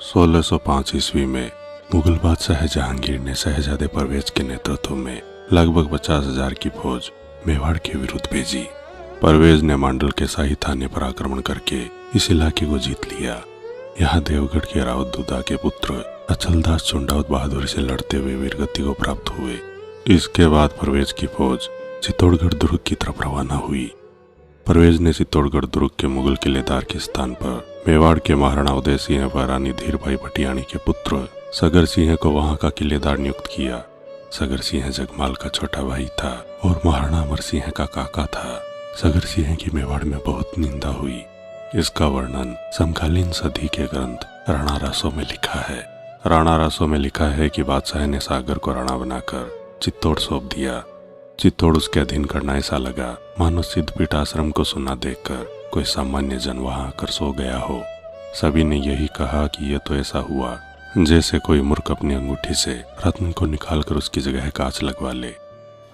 1605 ईस्वी में मुगल बादशाह जहांगीर ने शहजादे परवेज के नेतृत्व में लगभग 50,000 की फौज मेवाड़ के विरुद्ध भेजी। परवेज ने मांडल के शाही थाने पर आक्रमण करके इस इलाके को जीत लिया। यहाँ देवगढ़ के रावत दुदा के पुत्र अचलदास चुंडावत बहादुर से लड़ते हुए वीरगति को प्राप्त हुए। इसके बाद परवेज की फौज चित्तौड़गढ़ दुर्ग की तरफ रवाना हुई। परवेज ने चित्तौड़गढ़ दुर्ग के मुगल किलेदार के स्थान पर मेवाड़ के महाराणा उदय सिंह व रानी धीरबाई भटियाणी के पुत्र सगर सिंह को वहां का किलेदार नियुक्त किया। सगर सिंह जगमाल का छोटा भाई था और महाराणा अमर सिंह का काका था। सगर सिंह की मेवाड़ में बहुत निंदा हुई। इसका वर्णन समकालीन सदी के ग्रंथ राणा रासो में लिखा है। राणा रासो में लिखा है कि बादशाह ने सागर को राणा बनाकर चित्तौड़ सौंप दिया। चित्तौड़ उसके अधीन करना ऐसा लगा मानो सिद्धपीठ आश्रम को सुना देखकर कोई सामान्य जन वहां आकर सो गया हो। सभी ने यही कहा कि यह तो ऐसा हुआ जैसे कोई मूर्ख अपनी अंगूठी से रत्न को निकालकर उसकी जगह कांच लगवा ले।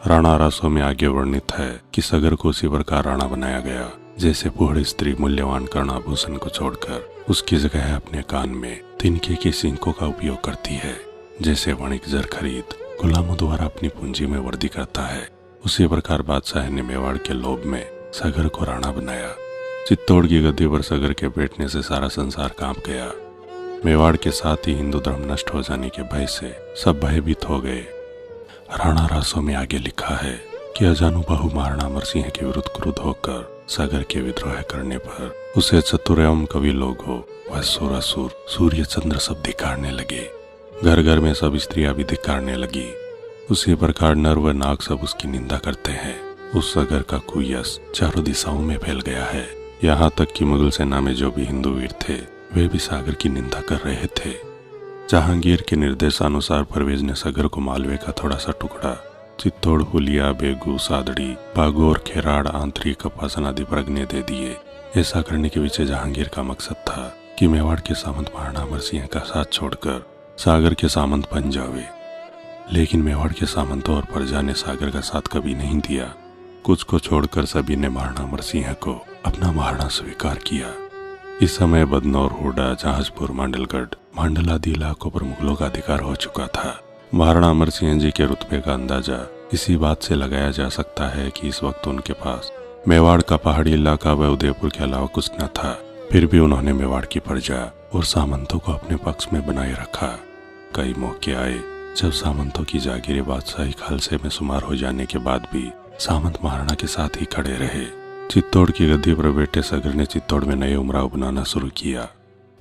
राणा रासो में आगे वर्णित है कि सगर को उसी प्रकार राणा बनाया गया जैसे पूर्ण स्त्री मूल्यवान कर्णाभूषण को छोड़कर उसकी जगह अपने कान में तिनके के सिंकों का उपयोग करती है। जैसे वणिक जर खरीद गुलामों द्वारा अपनी पूंजी में वृद्धि करता है, उसी प्रकार बादशाह ने मेवाड़ के लोभ में सगर को राणा बनाया। चित्तौड़ की गद्दी पर सगर के बैठने से सारा संसार कांप गया। मेवाड़ के साथ ही हिंदू धर्म नष्ट हो जाने के भय से सब भयभीत हो गए। राणा रासो में आगे लिखा है कि अजानुबाहु महाराणा अमर सिंह के विरुद्ध क्रुद्ध होकर सगर के विद्रोह करने पर उसे चतुर एवं कवि लोग हो वह सुरासुर सूर्य चंद्र सब धिक्कारने लगे। घर घर में सब स्त्रियां भी धिक्कारने लगी। उसी प्रकार नर व नाग सब उसकी निंदा करते हैं। उस सगर का कुयस चारों दिशाओं में फैल गया है। यहाँ तक कि मुगल सेना में जो भी हिंदू वीर थे वे भी सागर की निंदा कर रहे थे। जहांगीर के निर्देशानुसार परवेज ने सगर को मालवे का थोड़ा सा टुकड़ा चित्तौड़, हुलिया, बेगू, सादड़ी, बागोर, खेराड़, आंतरिक, कपासन आदि प्रज्ञे दे दिए। ऐसा करने के पीछे जहांगीर का मकसद था कि मेवाड़ के सामंत महाराणा अमर सिंह का साथ छोड़कर सागर के सामंत बन जावे। लेकिन मेवाड़ के सामंतों और प्रजा ने सागर का साथ कभी नहीं दिया। कुछ को छोड़कर सभी ने महाराणा अमर सिंह को अपना महाराणा स्वीकार किया। इस समय बदनौर, हुडा, जहाजपुर, मांडलगढ़, मांडल आदि इलाकों पर मुगलों का अधिकार हो चुका था। महाराणा अमर सिंह जी के रुतबे का अंदाजा इसी बात से लगाया जा सकता है कि इस वक्त उनके पास मेवाड़ का पहाड़ी इलाका व उदयपुर के अलावा कुछ न था। फिर भी उन्होंने मेवाड़ की प्रजा और सामंतों को अपने पक्ष में बनाए रखा। कई मौके आए जब सामंतों की जागीरें बादशाही खालसे में शुमार हो जाने के बाद भी सामंत महाराणा के साथ ही खड़े रहे। चित्तौड़ की गद्दी पर बैठे सगर ने चित्तौड़ में नए उमराव बनाना शुरू किया।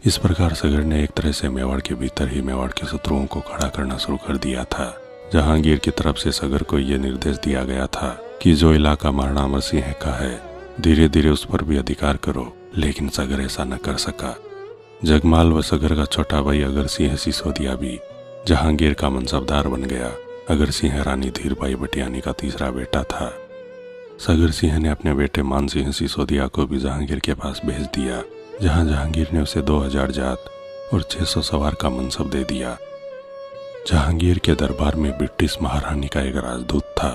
इस प्रकार सगर ने एक तरह से मेवाड़ के भीतर ही मेवाड़ के शत्रुओं को खड़ा करना शुरू कर दिया था। जहांगीर की तरफ से सगर को यह निर्देश दिया गया था कि जो इलाका महाराणा अमर सिंह का है धीरे धीरे उस पर भी अधिकार करो, लेकिन सगर ऐसा न कर सका। जगमाल व सगर का छोटा भाई अगर सिंह सिसोदिया भी जहांगीर का मनसबदार बन गया। अगर सिंह रानी धीरबाई भटियाणी का तीसरा बेटा था। सगर सिंह ने अपने बेटे मान सिंह सिसोदिया को भी जहांगीर के पास भेज दिया, जहां जहांगीर ने उसे 2000 जात और 600 सवार का मनसब दे दिया। जहांगीर के दरबार में ब्रिटिश महारानी का एक राजदूत था,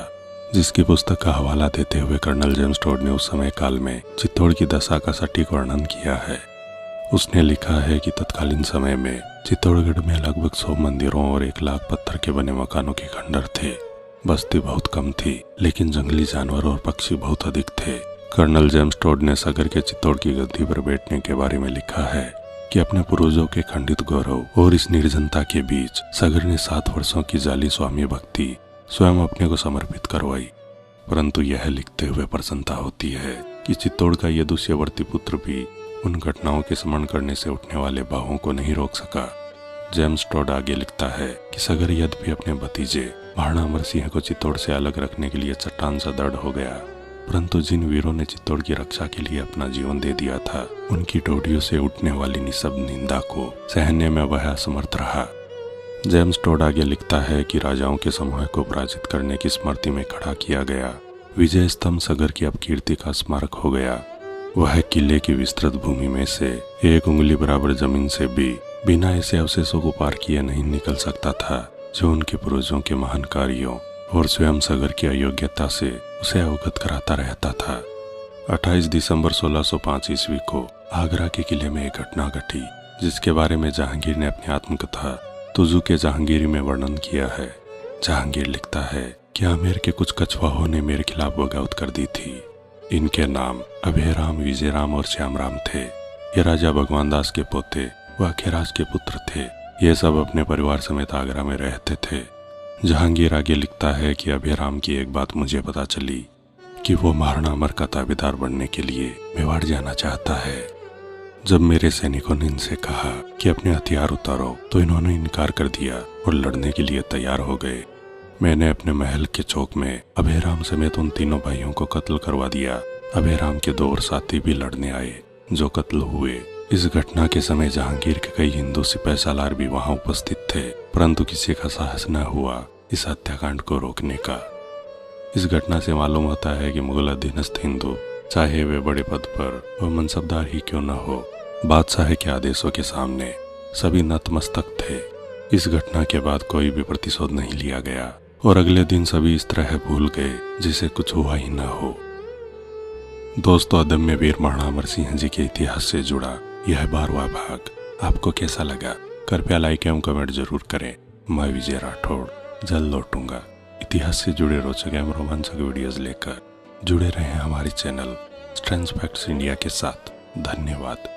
जिसकी पुस्तक का हवाला देते हुए कर्नल जेम्स टोड ने उस समय काल में चित्तौड़ की दशा का सटीक वर्णन किया है। उसने लिखा है कि तत्कालीन समय में चित्तौड़गढ़ में लगभग 100 मंदिरों और 1 लाख पत्थर के बने मकानों के खंडर थे। बस्ती बहुत कम थी, लेकिन जंगली जानवर और पक्षी बहुत अधिक थे। कर्नल जेम्स टोड ने सगर के चित्तौड़ की गद्दी पर बैठने के बारे में लिखा है कि अपने पूर्वजों के खंडित गौरव और इस निर्जनता के बीच सगर ने 7 वर्षों की जाली स्वामी भक्ति स्वयं अपने को समर्पित करवाई। परंतु यह लिखते हुए प्रसन्नता होती है कि चित्तौड़ का यह दूसयवर्ती पुत्र भी उन घटनाओं के स्मरण करने से उठने वाले भावों को नहीं रोक सका। जेम्स टोड आगे लिखता है कि सगर यद्यपि अपने भतीजे महाराणा अमर सिंह को चित्तौड़ से अलग रखने के लिए चट्टान सा दृढ़ हो गया, परंतु जिन वीरों ने चित्तौड़ की रक्षा के लिए अपना जीवन दे दिया था, उनकी टोडियों से उठने वाली निःशब्द निंदा को सहने में वह असमर्थ रहा। जेम्स टोड आगे लिखता है कि राजाओं के समूह को पराजित करने की स्मृति में खड़ा किया गया विजय स्तंभ सगर की अपकीर्ति का स्मारक हो गया। वह किले की विस्तृत भूमि में से 1 उंगली बराबर जमीन से भी बिना ऐसे अवशेषों को पार किए नहीं निकल सकता था जो उनके पूर्वजों के महान कार्यों और स्वयं सगर की अयोग्यता से उसे अवगत कराता रहता था। 28 दिसंबर 1605 ईस्वी को आगरा के किले में एक घटना घटी जिसके बारे में जहांगीर ने अपनी आत्मकथा तुजू के जहांगीरी में वर्णन किया है। जहांगीर लिखता है कि आमेर के कुछ कछुआओं ने मेरे खिलाफ बगावत कर दी थी। इनके नाम अभयराम, विजयराम और श्यामराम थे। ये राजा भगवान दास के पोते व अखेराज के पुत्र थे। ये सब अपने परिवार समेत आगरा में रहते थे। जहांगीर आगे लिखता है कि अभयराम की एक बात मुझे पता चली कि वो महाराणा अमर का ताबेदार बनने के लिए मेवाड़ जाना चाहता है। जब मेरे सैनिकों ने इनसे कहा कि अपने हथियार उतारो तो इन्होंने इनकार कर दिया और लड़ने के लिए तैयार हो गए। मैंने अपने महल के चौक में अभयराम समेत उन तीनों भाइयों को कत्ल करवा दिया। अभयराम के 2 और साथी भी लड़ने आए जो कत्ल हुए। इस घटना के समय जहांगीर के कई हिंदू सिपाही सालार भी वहां उपस्थित थे, परंतु किसी का साहस न हुआ इस हत्याकांड को रोकने का। इस घटना से मालूम होता है कि मुगल अधीनस्थ हिंदू, चाहे वे बड़े पद पर व मनसबदार ही क्यों न हो, बादशाह के आदेशों के सामने सभी नतमस्तक थे। इस घटना के बाद कोई भी प्रतिशोध नहीं लिया गया और अगले दिन सभी इस तरह भूल गए जिसे कुछ हुआ ही न हो। दोस्तों, अदम्य वीर महाराणा अमर सिंह जी के इतिहास से जुड़ा यह 12वां भाग आपको कैसा लगा? कृपया लाइक एवं कमेंट जरूर करें। मैं विजय राठौड़ जल्द लौटूंगा इतिहास से जुड़े रोचक एवं रोमांचक वीडियोज लेकर। जुड़े रहें हमारे चैनल स्ट्रेंज फैक्ट्स इंडिया के साथ। धन्यवाद।